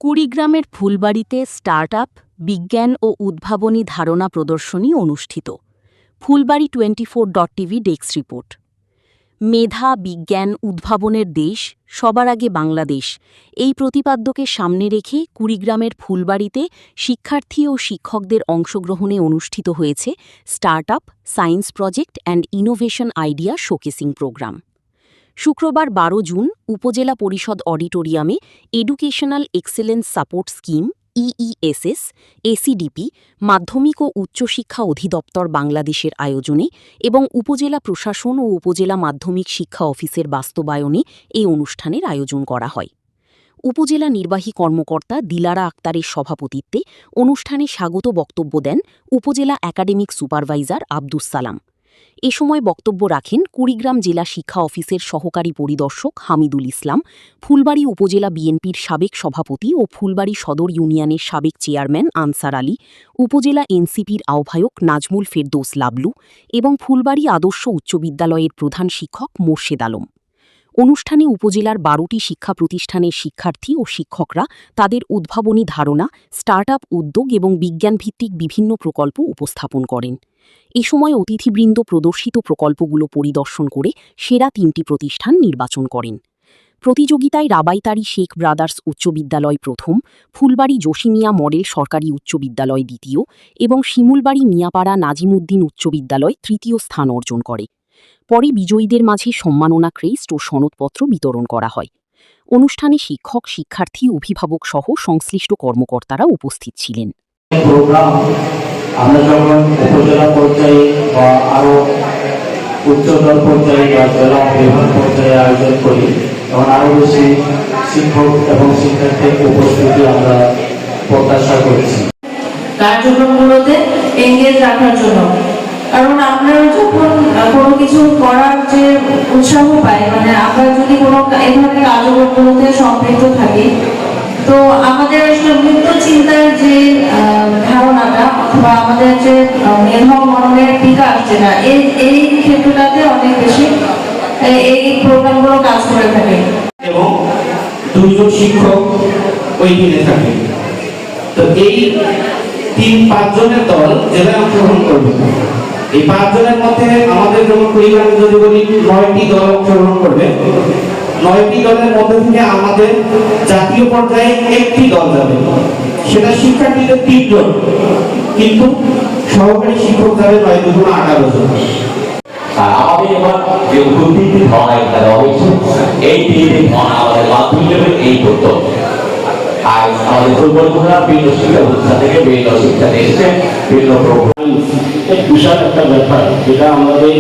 কুড়িগ্রামের ফুলবাড়িতে স্টার্টআপ, বিজ্ঞান ও উদ্ভাবনী ধারণা প্রদর্শনী অনুষ্ঠিত। Phulbari 24.tv desk report. মেধা, বিজ্ঞান, উদ্ভাবনের দেশ, সবার আগে বাংলাদেশ, এই প্রতিপাদ্যকে সামনে রেখে কুড়িগ্রামের ফুলবাড়িতে শিক্ষার্থী ও শিক্ষকদের অংশগ্রহণে অনুষ্ঠিত হয়েছে startup, science project and innovation idea showcasing program. শুক্রবার 12 জুন উপজেলা পরিষদ অডিটোরিয়ামে educational excellence support scheme EESS, ACDP, মাধ্যমিক ও উচ্চশিক্ষা অধিদপ্তর বাংলাদেশের আয়োজনে এবং উপজেলা প্রশাসন ও উপজেলা মাধ্যমিক শিক্ষা অফিসের বাস্তবায়নে এই অনুষ্ঠানের আয়োজন করা হয়। উপজেলা নির্বাহী কর্মকর্তা দিলারা আক্তারের সভাপতিত্বে অনুষ্ঠানে স্বাগত বক্তব্য দেন উপজেলা একাডেমিক সুপারভাইজার আব্দুস সালাম। এ সময় বক্তব্য রাখেন কুড়িগ্রাম জেলা শিক্ষা অফিসের সহকারী পরিদর্শক হামিদুল ইসলাম, ফুলবাড়ি উপজেলা বিএনপির সাবেক সভাপতি ও ফুলবাড়ি সদর ইউনিয়নের সাবেক চেয়ারম্যান আনসার আলী, উপজেলা এনসিপির আহ্বায়ক নাজমুল ফেরদৌস লাবলু এবং ফুলবাড়ি আদর্শ উচ্চ বিদ্যালয়ের প্রধান শিক্ষক মোর্শেদ আলম। অনুষ্ঠানে উপজেলার 12টি শিক্ষা প্রতিষ্ঠানের শিক্ষার্থী ও শিক্ষকরা তাদের উদ্ভাবনী ধারণা, স্টার্টআপ উদ্যোগ এবং বিজ্ঞানভিত্তিক বিভিন্ন প্রকল্প উপস্থাপন করেন। এ সময় অতিথিবৃন্দ প্রদর্শিত প্রকল্পগুলো পরিদর্শন করে সেরা 3টি প্রতিষ্ঠান নির্বাচন করেন। প্রতিযোগিতায় রাবাইতারি শেখ ব্রাদার্স উচ্চ বিদ্যালয় প্রথম, ফুলবাড়ি জসিমিয়া মডেল সরকারি উচ্চ বিদ্যালয় দ্বিতীয় এবং শিমুলবাড়ি মিয়াপাড়া নাজিমুদ্দিন উচ্চ বিদ্যালয় তৃতীয় স্থান অর্জন করে। পরে বিজয়ীদের মাঝে সম্মাননা ক্রেস্ট ও সনদপত্র বিতরণ করা হয়। অনুষ্ঠানে শিক্ষক, শিক্ষার্থী, অভিভাবক সহ সংশ্লিষ্ট কর্মকর্তারা উপস্থিত ছিলেন। আমরা যখন উপজেলা পর্যায়ে বা আরো উচ্চতর পর্যায়ে বা জেলা বিভাগ পর্যায়ে আয়োজন করি তখন আরো বেশি শিক্ষক এবং শিক্ষার্থীর উপস্থিতি আমরা প্রত্যাশা করছি কার্যক্রমগুলোতে এঙ্গেজ রাখার জন্য। কারণ আপনারা যখন কোনো কিছু করার যে উৎসাহ পায়, মানে আমরা যদি কোনো এই ধরনের কার্যক্রমগুলোতে সম্পৃক্ত থাকি, তো আমাদের আসলে মুক্ত চিন্তার যে ধারণাটা অথবা আমাদের যে মেধা মননের বিকাশ যেটা এই ক্ষেত্রটাতে অনেক বেশি এই প্রোগ্রামগুলো কাজ করে থাকে। এবং 2জন শিক্ষক ওই দিনে থাকে। তো এই 3-5 জনের দল জেলায় অংশগ্রহণ করবে। এই 5 জনের মধ্যে আমাদের যেমন কুড়িগ্রাম যদি বলি 9টি দল অংশগ্রহণ করবে। 9টি দলের মধ্যে থেকে আমাদের জাতীয় পর্যায়ে একটি দল যাবে, সেটা শিক্ষার্থীদের 3 জন, কিন্তু সহকারী শিক্ষক যাবে 9-18 জন। আমাদের এবার যে উদ্যোগটি ধারণা দেওয়া হয়েছে, এই 3টি ধারণা আমাদের মাধ্যমিক লেভেল এই করতে হবে। আর আমাদের পরিকল্পনা বিভিন্ন শিক্ষা প্রতিষ্ঠান থেকে বিভিন্ন শিক্ষাতে এসেছে বিভিন্ন প্রোগ্রাম। বিশাল একটা ব্যাপার যেটা আমাদের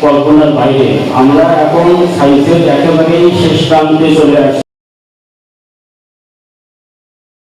কল্পনার বাইরে। আমরা এখন সায়েন্সের একেবারেই শেষ প্রান্তে চলে আসছি।